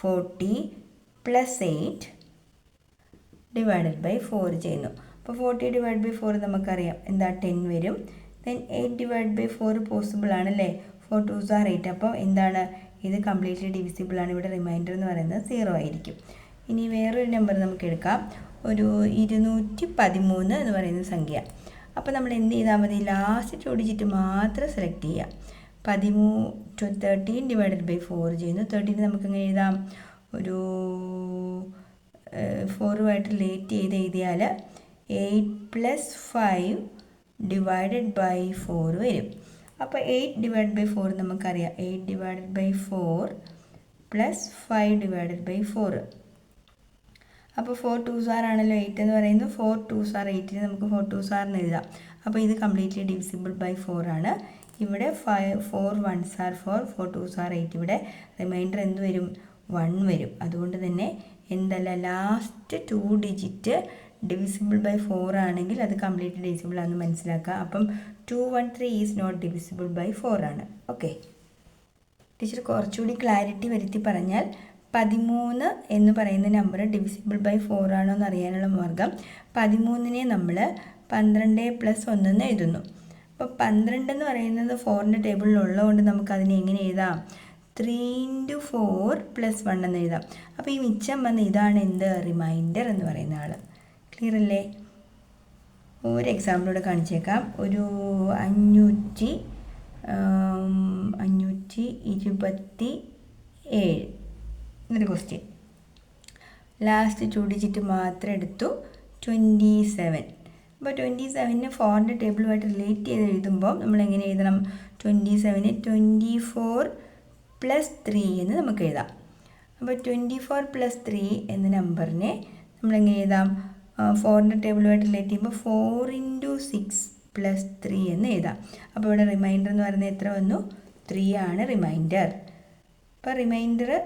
40 + 8 ഡിവൈഡഡ് ബൈ 4 ചെയ്യുന്നു. അപ്പോൾ 40 ഡിവൈഡ് ബൈ 4 നമുക്കറിയാം എന്താ? 10 വരും. ദെൻ 8 ഡിവൈഡ് ബൈ 4 പോസിബിൾ ആണല്ലേ? 4 2s are 8. അപ്പോൾ എന്താണ്? ഇത് കംപ്ലീറ്റ്ലി ഡിവിസിബിൾ ആണ്. ഇവിടെ റിമൈൻഡർ എന്ന് പറയുന്നത് 0 ആയിരിക്കും. ഇനി വേറൊരു നമ്പർ നമുക്ക് എടുക്കാം. ഒരു 213 എന്ന് പറയുന്ന സംഖ്യ. അപ്പോൾ നമ്മൾ എന്ത് ചെയ്താൽ മതി? ലാസ്റ്റ് 2 ഡിജിറ്റ് മാത്രം സെലക്ട് ചെയ്യുക. 13 ഡിവൈഡഡ് ബൈ 4 ചെയ്യുന്നു. 13 നമുക്ക് എങ്ങനെ എഴുതാം? ഒരു 4 ലേറ്റ് ചെയ്ത് എഴുതിയാൽ 8 + 5 ഡിവൈഡഡ് ബൈ 4 വരും. അപ്പോൾ 8 ഡിവൈഡ് ബൈ 4 നമുക്കറിയാം. 8 ഡിവൈഡഡ് ബൈ 4 + 5 ഡിവൈഡഡ് ബൈ 4. അപ്പോൾ 4 2s ആണല്ലോ 8 എന്ന് പറയുന്നത്. 4 2s 8 നമുക്ക് 4 2s എന്ന് എഴുതാം. അപ്പോൾ ഇത് കംപ്ലീറ്റ്ലി ഡിവിസിബിൾ ബൈ 4 ആണ്. ഇവിടെ 4 1s 4 4 2s 8. ഇവിടെ റിമൈൻഡർ എന്ത് വരും? 1 വരും. അതുകൊണ്ട് തന്നെ എന്തല്ല, ലാസ്റ്റ് 2 ഡിജിറ്റ് ഡിവിസിബിൾ ബൈ 4 ആണെങ്കിൽ അത് കംപ്ലീറ്റ്ലി ഡിവിസിബിൾ ആണെന്ന് മനസ്സിലാക്കുക. അപ്പം 213 ഈസ് നോട്ട് ഡിവിസിബിൾ ബൈ 4 ആണ്. ഓക്കെ, ടീച്ചർ കുറച്ചുകൂടി ക്ലാരിറ്റി വരുത്തി പറഞ്ഞാൽ 13 എന്ന് പറയുന്ന നമ്പർ ഡിവിസിബിൾ ബൈ 4 ആണോ എന്ന് അറിയാനുള്ള മാർഗം, 13നെ നമ്മൾ 12 + 1 എന്ന് എഴുതുന്നു. അപ്പോൾ 12 എന്ന് പറയുന്നത് 4ൻ്റെ ടേബിളിൽ ഉള്ളതുകൊണ്ട് നമുക്കതിനെ എങ്ങനെ എഴുതാം? 3 × 4 + 1 എന്ന് എഴുതാം. അപ്പോൾ ഈ മിച്ചം വന്ന് ഇതാണ് എന്ത്? റിമൈൻഡർ എന്ന് പറയുന്ന ആൾ. ക്ലിയർ അല്ലേ? ഒരു എക്സാമ്പിളോടെ കാണിച്ചേക്കാം. ഒരു 527 എന്നൊരു ക്വസ്റ്റ്യൻ. ലാസ്റ്റ് 2 ഡിജിറ്റ് മാത്രം എടുത്തു, 27. അപ്പോൾ 27നെ 4ൻ്റെ ടേബിളുമായിട്ട് റിലേറ്റ് ചെയ്ത് എഴുതുമ്പോൾ നമ്മൾ എങ്ങനെ എഴുതണം? 27നെ 24 + 3 എന്ന് നമുക്ക് എഴുതാം. അപ്പോൾ 24 + 3 എന്ന നമ്പറിനെ നമ്മളെങ്ങനെ എഴുതാം? 4ൻ്റെ ടേബിളുമായിട്ട് റിലേറ്റ് ചെയ്യുമ്പോൾ 4 × 6 + 3 എന്ന് എഴുതാം. അപ്പോൾ ഇവിടെ റിമൈൻഡർ എന്ന് പറയുന്നത് എത്ര വന്നു? 3 ആണ് റിമൈൻഡർ.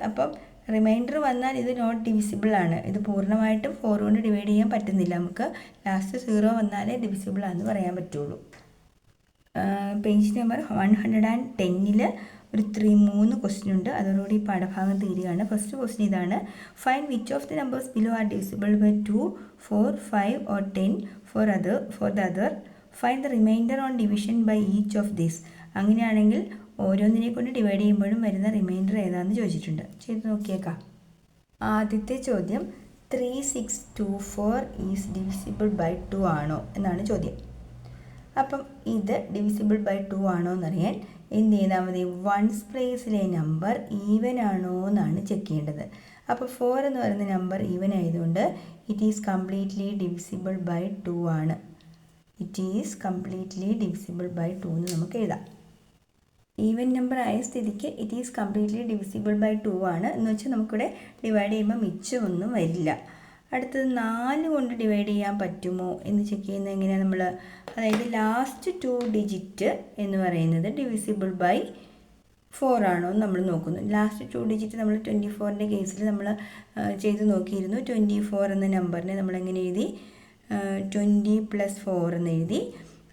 അപ്പോൾ റിമൈൻഡർ വന്നാൽ ഇത് നോട്ട് ഡിവിസിബിൾ ആണ്. ഇത് പൂർണ്ണമായിട്ടും 4 കൊണ്ട് ഡിവൈഡ് ചെയ്യാൻ പറ്റുന്നില്ല. നമുക്ക് ലാസ്റ്റ് 0 വന്നാലേ ഡിവിസിബിൾ ആണെന്ന് പറയാൻ പറ്റുള്ളൂ. പേജ് നമ്പർ 110 ഒരു 3 ക്വസ്റ്റ്യൻ ഉണ്ട്. അതോടുകൂടി ഈ പാഠഭാഗം തീരുകയാണ്. ഫസ്റ്റ് ക്വസ്റ്റ്യൻ ഇതാണ്: find which of the numbers below are divisible by 2, 4, 5 or 10 for the other. Find the remainder on division by each of these. അങ്ങനെയാണെങ്കിൽ ഓരോന്നിനെ കൊണ്ട് ഡിവൈഡ് ചെയ്യുമ്പോഴും വരുന്ന റിമൈൻഡർ ഏതാണെന്ന് ചോദിച്ചിട്ടുണ്ട്. ചെയ്ത് നോക്കിയേക്കാം. ആദ്യത്തെ ചോദ്യം 3624 ഈസ് ഡിവിസിബിൾ ബൈ 2 ആണോ എന്നാണ് ചോദ്യം. അപ്പം ഇത് ഡിവിസിബിൾ ബൈ 2 ആണോ എന്നറിയാൻ എന്ത് ചെയ്താൽ മതി? വൺസ് പ്ലേസിലെ നമ്പർ ഈവൻ ആണോ എന്നാണ് ചെക്ക് ചെയ്യേണ്ടത്. അപ്പോൾ 4 എന്ന് പറയുന്ന നമ്പർ ഈവൻ ആയതുകൊണ്ട് it is completely divisible by 2 ആണ്. It is completely divisible by 2 എന്ന് നമുക്ക് എഴുതാം. ഈവൻ നമ്പർ ആയ സ്ഥിതിക്ക് it is completely divisible by 2 ആണ് എന്ന് വെച്ചാൽ നമുക്കിവിടെ ഡിവൈഡ് ചെയ്യുമ്പോൾ മിച്ചമൊന്നും വരില്ല. അടുത്തത് 4 കൊണ്ട് ഡിവൈഡ് ചെയ്യാൻ പറ്റുമോ എന്ന് ചെക്ക് ചെയ്യുന്നത് എങ്ങനെയാണ് നമ്മൾ? അതായത് ലാസ്റ്റ് 2 ഡിജിറ്റ് എന്ന് പറയുന്നത് ഡിവിസിബിൾ ബൈ 4 ആണോ എന്ന് നമ്മൾ നോക്കുന്നു. ലാസ്റ്റ് 2 ഡിജിറ്റ് നമ്മൾ 24ൻ്റെ കേസിൽ നമ്മൾ ചെയ്ത് നോക്കിയിരുന്നു. 24 എന്ന നമ്പറിനെ നമ്മളെങ്ങനെ എഴുതി? 20 + 4 എന്ന് എഴുതി.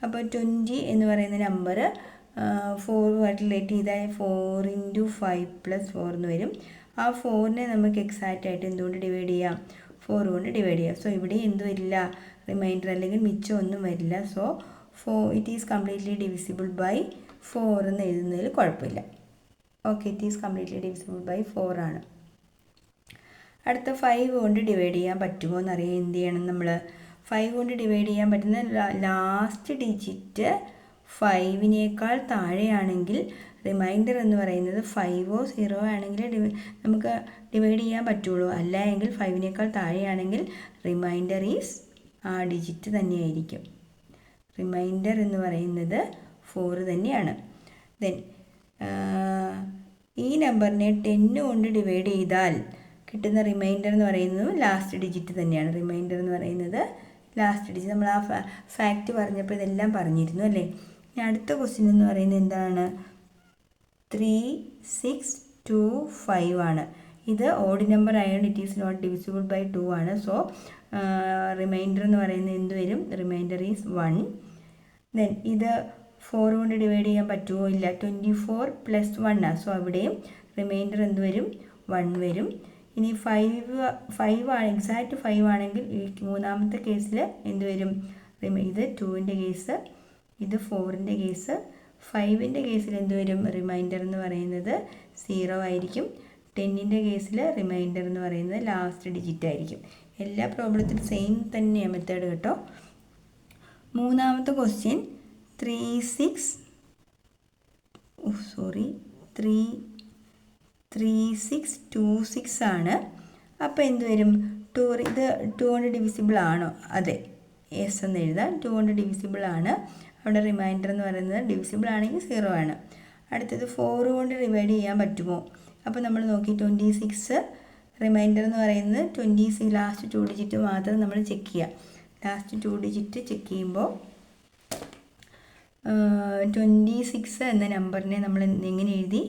അപ്പോൾ 20 എന്ന് പറയുന്ന നമ്പർ 4 റിലേറ്റ് ചെയ്താൽ 4 × 5 + 4 എന്ന് വരും. ആ 4നെ നമുക്ക് എക്സാക്റ്റ് ആയിട്ട് എന്തുകൊണ്ട് ഡിവൈഡ് ചെയ്യാം? 4 കൊണ്ട് ഡിവൈഡ് ചെയ്യാം. സോ ഇവിടെ എന്ത് വരില്ല? റിമൈൻഡർ അല്ലെങ്കിൽ മിച്ചം ഒന്നും വരില്ല. So it is completely divisible by 4 എന്ന് എഴുതുന്നതിൽ കുഴപ്പമില്ല. Okay, it is completely divisible by 4 ആണ്. അടുത്ത 5 കൊണ്ട് ഡിവൈഡ് ചെയ്യാൻ പറ്റുമോ എന്നറിയാൻ എന്ത് ചെയ്യണം നമ്മൾ? 5 കൊണ്ട് ഡിവൈഡ് ചെയ്യാൻ പറ്റുന്ന ലാസ്റ്റ് ഡിജിറ്റ് 5നേക്കാൾ താഴെയാണെങ്കിൽ റിമൈൻഡർ എന്ന് പറയുന്നത് 5ഓ 0 ആണെങ്കിൽ നമുക്ക് ഡിവൈഡ് ചെയ്യാൻ പറ്റുള്ളൂ. അല്ല എങ്കിൽ 5നേക്കാൾ താഴെയാണെങ്കിൽ റിമൈൻഡർ ഈസ് ആ ഡിജിറ്റ് തന്നെയായിരിക്കും. റിമൈൻഡർ എന്ന് പറയുന്നത് 4 തന്നെയാണ്. ദെൻ ഈ നമ്പറിനെ 10 കൊണ്ട് ഡിവൈഡ് ചെയ്താൽ കിട്ടുന്ന റിമൈൻഡർ എന്ന് പറയുന്നത് ലാസ്റ്റ് ഡിജിറ്റ് തന്നെയാണ്. റിമൈൻഡർ എന്ന് പറയുന്നത് ലാസ്റ്റ് ഡിജിറ്റ്. നമ്മൾ ആ ഫാക്റ്റ് പറഞ്ഞപ്പോൾ ഇതെല്ലാം പറഞ്ഞിരുന്നു അല്ലേ? ഇനി അടുത്ത ക്വസ്റ്റ്യൻ എന്ന് പറയുന്നത് എന്താണ്? 3625 ആണ്. ഇത് ഓഡ് നമ്പർ ആയതുകൊണ്ട് it is not divisible by 2 ആണ്. സോ റിമൈൻഡർ എന്ന് പറയുന്നത് എന്ത് വരും? Reminder is 1. ദെൻ ഇത് 4 കൊണ്ട് ഡിവൈഡ് ചെയ്യാൻ പറ്റുമോ? ഇല്ല. 24 + 1 ആണ്. സോ അവിടെയും റിമൈൻഡർ എന്ത് വരും? 1 വരും. ഇനി 5 ആണ്, എക്സാക്റ്റ് 5 ആണെങ്കിൽ ഈ മൂന്നാമത്തെ കേസിൽ എന്ത് വരും? ഇത് 2ൻ്റെ കേസ്, ഇത് 4ൻ്റെ കേസ്. 5ൻ്റെ കേസിൽ എന്ത് വരും? റിമൈൻഡർ എന്ന് പറയുന്നത് 0 ആയിരിക്കും. 10ൻ്റെ കേസിൽ റിമൈൻഡർ എന്ന് പറയുന്നത് ലാസ്റ്റ് ഡിജിറ്റ് ആയിരിക്കും. എല്ലാ പ്രോബ്ലത്തിലും സെയിം തന്നെയാണ് മെത്തേഡ് കേട്ടോ. മൂന്നാമത്തെ ക്വസ്റ്റ്യൻ 3626 ആണ്. അപ്പോൾ എന്ത് വരും? ഇത് 2 കൊണ്ട് ഡിവിസിബിൾ ആണോ? അതെ, യെസ് എന്ന് എഴുതാം. 2 കൊണ്ട് ഡിവിസിബിൾ ആണ്. അവിടെ റിമൈൻഡർ എന്ന് പറയുന്നത് ഡിവിസിബിൾ ആണെങ്കിൽ 0 ആണ്. അടുത്തത് 4 കൊണ്ട് ഡിവൈഡ് ചെയ്യാൻ പറ്റുമോ? അപ്പോൾ നമ്മൾ നോക്കി 26 റിമൈൻഡർ എന്ന് പറയുന്നത് 20 ലാസ്റ്റ് 2 ഡിജിറ്റ് മാത്രം നമ്മൾ ചെക്ക് ചെയ്യുക. ലാസ്റ്റ് 2 ഡിജിറ്റ് ചെക്ക് ചെയ്യുമ്പോൾ 26 എന്ന നമ്പറിനെ നമ്മൾ എങ്ങനെ എഴുതി?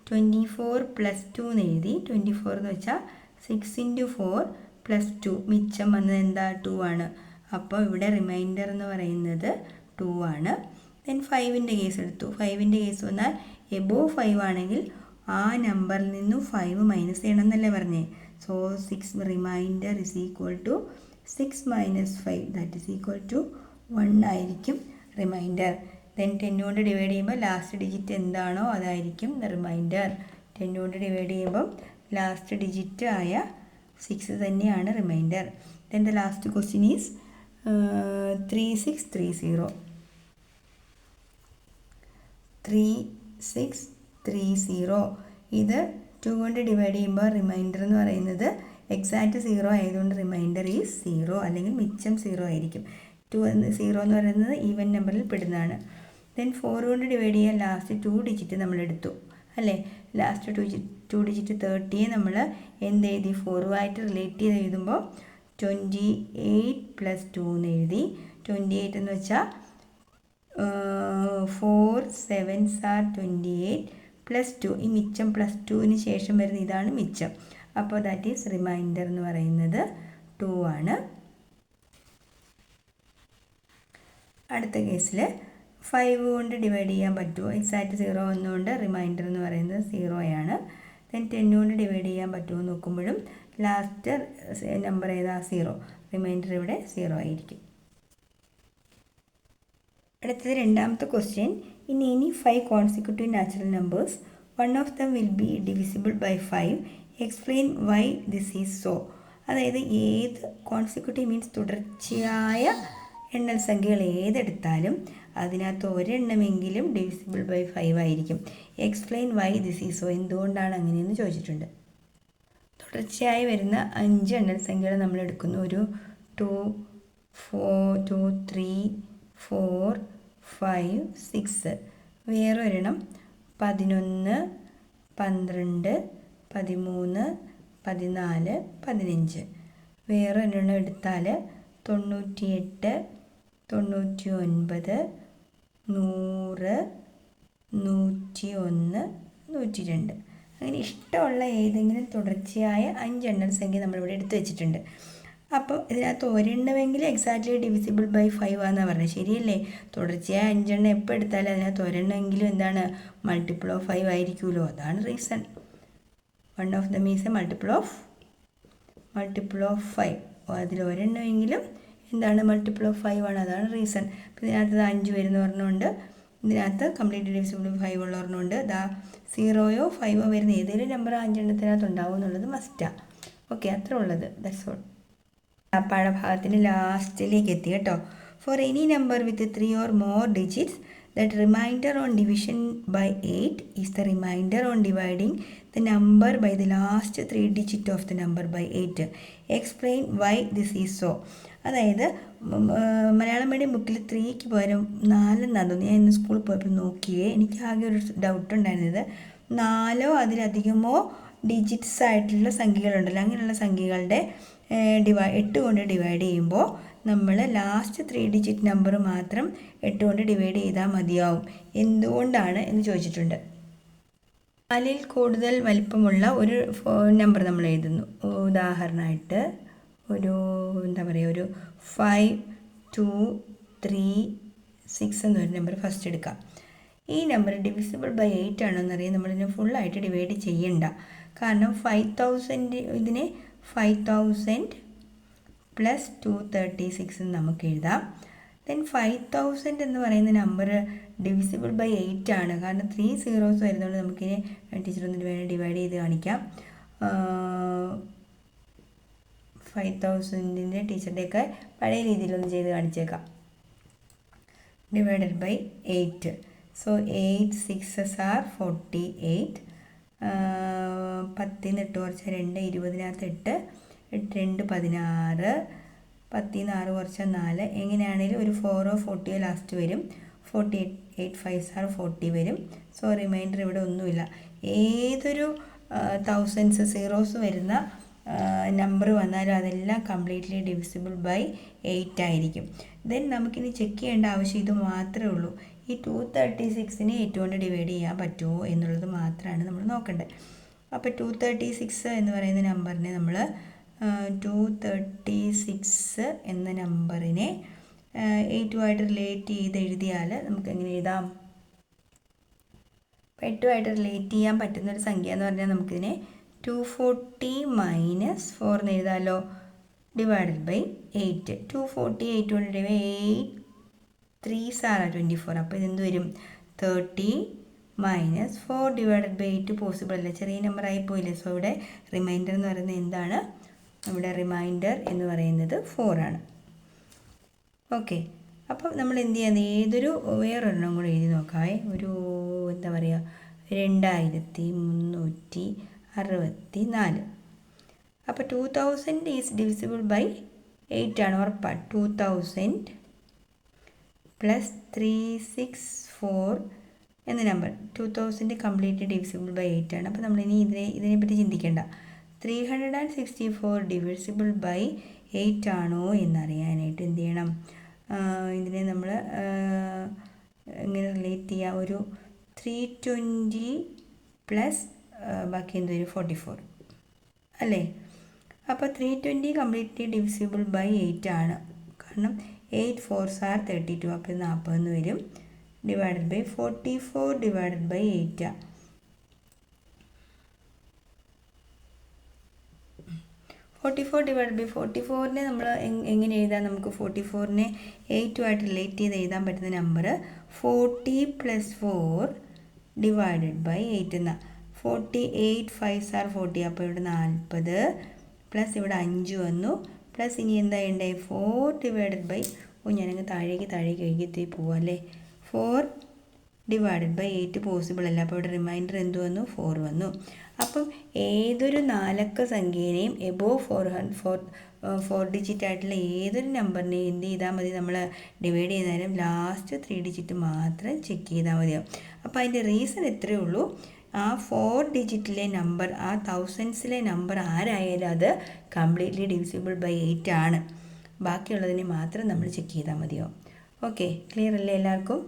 24 + 2 എന്ന് എഴുതി. 24 എന്ന് വെച്ചാൽ 6 × 4 + 2, മിച്ചം വന്നത് എന്താ? 2 ആണ്. അപ്പോൾ ഇവിടെ റിമൈൻഡർ എന്ന് പറയുന്നത് 2 ആണ്. ദെൻ 5ൻ്റെ കേസ് എടുത്തു. 5ൻ്റെ കേസ് വന്നാൽ എബോവ് 5 ആണെങ്കിൽ ആ നമ്പറിൽ നിന്നും 5 മൈനസ് ചെയ്യണം എന്നല്ലേ പറഞ്ഞേ? So 6 remainder is equal to 6 - 5, that is equal to 1 ആയിരിക്കും റിമൈൻഡർ. ദെൻ 10 കൊണ്ട് ഡിവൈഡ് ചെയ്യുമ്പോൾ ലാസ്റ്റ് ഡിജിറ്റ് എന്താണോ അതായിരിക്കും റിമൈൻഡർ. 10 കൊണ്ട് ഡിവൈഡ് ചെയ്യുമ്പം ലാസ്റ്റ് ഡിജിറ്റ് ആയ 6 തന്നെയാണ് remainder. Then the last question is 3630. 3630 ഇത് 2 കൊണ്ട് ഡിവൈഡ് ചെയ്യുമ്പോൾ റിമൈൻഡർ എന്ന് പറയുന്നത് എക്സാക്റ്റ് 0 ആയതുകൊണ്ട് റിമൈൻഡർ ഈസ് 0, അല്ലെങ്കിൽ മിച്ചം 0 ആയിരിക്കും. 0 എന്ന് പറയുന്നത് ഈവൻ നമ്പറിൽ പെടുന്നതാണ്. ദെൻ 4 കൊണ്ട് ഡിവൈഡ് ചെയ്യാൻ ലാസ്റ്റ് 2 ഡിജിറ്റ് നമ്മൾ എടുത്തു അല്ലേ? ലാസ്റ്റ് 2 ഡിജിറ്റ് 30 നമ്മൾ എന്ത് എഴുതി? 4ആയിട്ട് റിലേറ്റ് ചെയ്ത് എഴുതുമ്പോൾ 28 + 2 എന്ന് എഴുതി. 28 എന്ന് വെച്ചാൽ 4 7s are 28 + 2. ഈ മിച്ചം +2ന് ശേഷം വരുന്ന ഇതാണ് മിച്ചം. അപ്പോൾ ദാറ്റ് ഈസ് റിമൈൻഡർ എന്ന് പറയുന്നത് 2 ആണ്. അടുത്ത കേസിൽ 5 കൊണ്ട് ഡിവൈഡ് ചെയ്യാൻ പറ്റുമോ? എക്സാക്റ്റ് 0 വന്നുകൊണ്ട് റിമൈൻഡർ എന്ന് പറയുന്നത് 0 ആണ്. ദെൻ 10 കൊണ്ട് ഡിവൈഡ് ചെയ്യാൻ പറ്റുമോ നോക്കുമ്പോഴും ലാസ്റ്റ് നമ്പർ ഏതാ? 0. റിമൈൻഡർ ഇവിടെ 0 ആയിരിക്കും. അടുത്തത് രണ്ടാമത്തെ question. In any 5 consecutive natural numbers, one of them will be divisible by 5. Explain why this is so. അതായത് ഏത് കോൺസിക്യൂട്ടീവ് മീൻസ് തുടർച്ചയായ എണ്ണൽ സംഖ്യകൾ ഏതെടുത്താലും അതിനകത്ത് ഒരെണ്ണമെങ്കിലും ഡിവിസിബിൾ ബൈ 5 ആയിരിക്കും. Explain why this is so. എന്തുകൊണ്ടാണ് അങ്ങനെയെന്ന് ചോദിച്ചിട്ടുണ്ട്. തുടർച്ചയായി വരുന്ന 5 എണ്ണൽ സംഖ്യകൾ നമ്മൾ എടുക്കുന്നു. ഒരു 2 3 4 5 6. വേറെ ഒരെണ്ണം 11 12 13 14 15. വേറെ ഒരെണ്ണം എടുത്താൽ 98 99 100 101 102. അങ്ങനെ ഇഷ്ടമുള്ള ഏതെങ്കിലും തുടർച്ചയായ 5 എണ്ണൽ സംഖ്യ നമ്മളിവിടെ എടുത്തു വെച്ചിട്ടുണ്ട്. അപ്പോൾ ഇതിനകത്ത് ഒരെണ്ണമെങ്കിലും എക്സാക്ട്ലി ഡിവിസിബിൾ ബൈ 5 ആണെന്നാണ് പറഞ്ഞത്. ശരിയല്ലേ? തുടർച്ചയായ 5 എണ്ണം എപ്പോൾ എടുത്താലും അതിനകത്ത് ഒരെണ്ണമെങ്കിലും എന്താണ്? മൾട്ടിപ്പിൾ ഓഫ് 5 ആയിരിക്കുമല്ലോ. അതാണ് reason. One of dum is A multiple of 5. അതിൽ ഒരെണ്ണമെങ്കിലും എന്താണ്? മൾട്ടിപ്പിൾ ഓഫ് 5 ആണ്. അതാണ് റീസൺ. അപ്പോൾ ഇതിനകത്ത് 5 വരുന്ന ഒരെണ്ണമുണ്ട്, ഇതിനകത്ത് കംപ്ലീറ്റ് ഡിവിസിബിൾ 5 ഉള്ള ഒരെണ്ണമുണ്ട്. 0യോ 5ഓ വരുന്ന ഏതെങ്കിലും നമ്പർ 5 എണ്ണത്തിനകത്ത് ഉണ്ടാവും എന്നുള്ളത് മസ്റ്റാണ്. ഓക്കെ, അത്ര ഉള്ളത്. That's all. പാഠഭാഗത്തിൻ്റെ ലാസ്റ്റിലേക്ക് എത്തി കേട്ടോ. For any number with 3 or more digits, that remainder on division by 8 is the remainder on dividing the number by the last 3 digit of the number by 8. Explain why this is so. അതായത് Malayalam medium ബുക്കിൽ 3ക്ക് പകരം 4 എന്നാണ് തോന്നി. ഞാൻ ഇന്ന് സ്കൂളിൽ പോയപ്പോൾ നോക്കിയേ, എനിക്ക് ആകെ ഒരു ഡൗട്ട് ഉണ്ടായിരുന്നത് 4ഓ അതിലധികമോ ഡിജിറ്റ്സ് ആയിട്ടുള്ള സംഖ്യകളുണ്ടല്ലോ, അങ്ങനെയുള്ള സംഖ്യകളുടെ 8 കൊണ്ട് ഡിവൈഡ് ചെയ്യുമ്പോൾ നമ്മൾ ലാസ്റ്റ് 3 ഡിജിറ്റ് നമ്പർ മാത്രം 8 കൊണ്ട് ഡിവൈഡ് ചെയ്താൽ മതിയാവും. എന്തുകൊണ്ടാണ് എന്ന് ചോദിച്ചിട്ടുണ്ട്. 4ൽ കൂടുതൽ വലിപ്പമുള്ള ഒരു നമ്പർ നമ്മൾ എഴുതുന്നു. ഉദാഹരണമായിട്ട് ഒരു 5 2 3 6 എന്നൊരു നമ്പർ ഫസ്റ്റ് എടുക്കാം. ഈ നമ്പർ ഡിവിസിബിൾ ബൈ 8 ആണോ എന്നറിയാൻ നമ്മളിതിനെ ഫുള്ളായിട്ട് ഡിവൈഡ് ചെയ്യണ്ട. കാരണം 5000 ഇതിനെ 5000 + 236 എന്ന് നമുക്ക് എഴുതാം. ദെൻ 5000 എന്ന് പറയുന്ന നമ്പർ ഡിവിസിബിൾ ബൈ 8 ആണ്. കാരണം 3 zeros വരുന്നതുകൊണ്ട് നമുക്കിനെ ടീച്ചർ ഒന്ന് ഡിവൈഡ് ചെയ്ത് കാണിക്കാം. 5000ൻ്റെ ടീച്ചറുടെയൊക്കെ പഴയ രീതിയിലൊന്ന് ചെയ്ത് കാണിച്ചേക്കാം. Divided by 8. So 8 6s are 48. 10 8 കുറച്ച് 2 20-നകത്ത് 8 8 2 16. 10 6 കുറച്ച് 4. എങ്ങനെയാണെങ്കിലും ഒരു 4ഓ 40ഓ ലാസ്റ്റ് വരും. 48 5s are 40 വരും. സോ റിമൈൻഡർ ഇവിടെ ഒന്നുമില്ല. ഏതൊരു തൗസൻഡ്സ് സീറോസ് വരുന്ന നമ്പർ വന്നാലും അതെല്ലാം കംപ്ലീറ്റ്ലി ഡിവിസിബിൾ ബൈ 8 ആയിരിക്കും. ദെൻ നമുക്കിനി ചെക്ക് ചെയ്യേണ്ട ആവശ്യം ഇത് മാത്രമേ ഉള്ളൂ. ഈ 236നെ 8 കൊണ്ട് ഡിവൈഡ് ചെയ്യാൻ പറ്റുമോ എന്നുള്ളത് മാത്രമാണ് നമ്മൾ നോക്കേണ്ടത്. അപ്പോൾ 236 എന്ന് പറയുന്ന നമ്പറിനെ നമ്മൾ 236 എന്ന നമ്പറിനെ 8 റിലേറ്റ് ചെയ്ത് എഴുതിയാൽ നമുക്ക് എങ്ങനെ എഴുതാം? 8 റിലേറ്റ് ചെയ്യാൻ പറ്റുന്നൊരു സംഖ്യ എന്ന് പറഞ്ഞാൽ നമുക്കിതിനെ 240 മൈനസ് 4 എന്ന് എഴുതാമല്ലോ, ഡിവൈഡഡ് ബൈ 8. 240 8 കൊണ്ട് ഡിവൈഡ് 8 3s are 24. അപ്പോൾ ഇതെന്ത് വരും? 30 മൈനസ് 4 ഡിവൈഡഡ് ബൈ 8 പോസിബിൾ അല്ല, ചെറിയ നമ്പർ ആയി പോയില്ലേ. സോ ഇവിടെ റിമൈൻഡർ എന്ന് പറയുന്നത് എന്താണ്? ഇവിടെ റിമൈൻഡർ എന്ന് പറയുന്നത് 4 ആണ്. ഓക്കെ, അപ്പം നമ്മൾ എന്ത് ചെയ്യാൻ ഏതൊരു വേറൊരെണ്ണം കൂടെ എഴുതി നോക്കാവേ. ഒരു എന്താ പറയുക, 2364. അപ്പോൾ 2000 ഈസ് ഡിവിസിബിൾ ബൈ 8 ആണ്, ഉറപ്പാണ്. 2000 പ്ലസ് 364 എന്ന നമ്പർ 2000 കംപ്ലീറ്റ് ഡിവിസിബിൾ ബൈ 8 ആണ്. അപ്പോൾ നമ്മളിനി ഇതിനെപ്പറ്റി ചിന്തിക്കേണ്ട. 364 ഡിവിസിബിൾ ബൈ 8 ആണോ എന്നറിയാനായിട്ട് എന്ത് ചെയ്യണം? ഇതിനെ നമ്മൾ എങ്ങനെ റിലേറ്റ് ചെയ്യുക? ഒരു 320 പ്ലസ് ബാക്കി എന്തൊരു 44 അല്ലേ? അപ്പോൾ 320 കംപ്ലീറ്റ്ലി ഡിവിസിബിൾ ബൈ 8 ആണ്, കാരണം 8 4s are 32. അപ്പോൾ 40 എന്ന് വരും, ഡിവൈഡഡ് ബൈ 44 ഡിവൈഡഡ് ബൈ 8 ആണ്. 44 ഡിവൈഡ് ബൈ 44നെ നമ്മൾ എങ്ങനെ എഴുതാം? നമുക്ക് 44നെ 8 റിലേറ്റ് ചെയ്ത് എഴുതാൻ പറ്റുന്ന നമ്പർ 40 പ്ലസ് 4 ഡിവൈഡഡ് ബൈ 8 എന്നാണ്. 48 5s are 40. അപ്പോൾ ഇവിടെ 40 പ്ലസ് ഇവിടെ 5 വന്നു, പ്ലസ് ഇനി എന്താ ചെയ്യണ്ടേ? 4 ഡിവൈഡഡ് ബൈ ഞാനങ്ങ് താഴേക്ക് എഴുതി പോവാം അല്ലേ. 4 ഡിവൈഡഡ് ബൈ 8 പോസിബിൾ അല്ല, അപ്പോൾ ഇവിടെ റിമൈൻഡർ എന്ത് വന്നു? 4 വന്നു. അപ്പം ഏതൊരു 4 അക്ക സംഖ്യേനെയും എബോവ് 4 ഡിജിറ്റ് ആയിട്ടുള്ള ഏതൊരു നമ്പറിനെയും എന്ത് ചെയ്താൽ മതി? നമ്മൾ ഡിവൈഡ് ചെയ്താലും ലാസ്റ്റ് 3 ഡിജിറ്റ് മാത്രം ചെക്ക് ചെയ്താൽ മതിയാവും. അപ്പോൾ അതിൻ്റെ റീസൺ എത്രയേ ഉള്ളൂ, ആ 4 ഡിജിറ്റിലെ നമ്പർ, ആ തൗസൻഡ്സിലെ നമ്പർ ആരായാലും അത് കംപ്ലീറ്റ്ലി ഡിവിസിബിൾ ബൈ 8 ആണ്. ബാക്കിയുള്ളതിനെ മാത്രം നമ്മൾ ചെക്ക് ചെയ്താൽ മതിയാവും. ഓക്കെ, ക്ലിയർ അല്ലേ എല്ലാവർക്കും?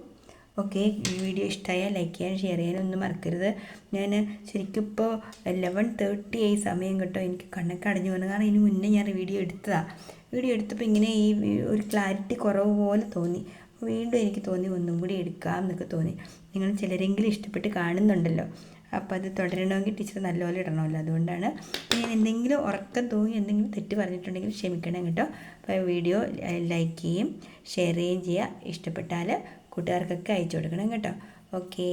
ഓക്കെ, ഈ വീഡിയോ ഇഷ്ടമായാൽ ലൈക്ക് ചെയ്യാൻ ഷെയർ ചെയ്യാനും ഒന്നും മറക്കരുത്. ഞാൻ ശരിക്കും ഇപ്പോൾ 11:30 ആയി സമയം കേട്ടോ. എനിക്ക് കണ്ണൊക്കെ അടഞ്ഞു പോകുന്നു, കാരണം ഇതിന് മുന്നേ ഞാൻ വീഡിയോ എടുത്തപ്പോൾ ഇങ്ങനെ ഈ ഒരു ക്ലാരിറ്റി കുറവ് പോലെ തോന്നി. വീണ്ടും എനിക്ക് തോന്നി ഒന്നും കൂടി എടുക്കാം എന്നൊക്കെ തോന്നി. നിങ്ങൾ ചിലരെങ്കിലും ഇഷ്ടപ്പെട്ട് കാണുന്നുണ്ടല്ലോ, അപ്പോൾ അത് തുടരണമെങ്കിൽ ടീച്ചർ നല്ലപോലെ ഇടണമല്ലോ. അതുകൊണ്ടാണ് ഞാൻ എന്തെങ്കിലും ഉറക്കം തോന്നി എന്തെങ്കിലും തെറ്റ് പറഞ്ഞിട്ടുണ്ടെങ്കിൽ ക്ഷമിക്കണം കേട്ടോ. അപ്പോൾ വീഡിയോ ലൈക്ക് ചെയ്യും ഷെയർ ചെയ്യുകയും ചെയ്യുക. ഇഷ്ടപ്പെട്ടാൽ കൂട്ടുകാർക്കൊക്കെ അയച്ചു കൊടുക്കണം കേട്ടോ. ഓക്കേ.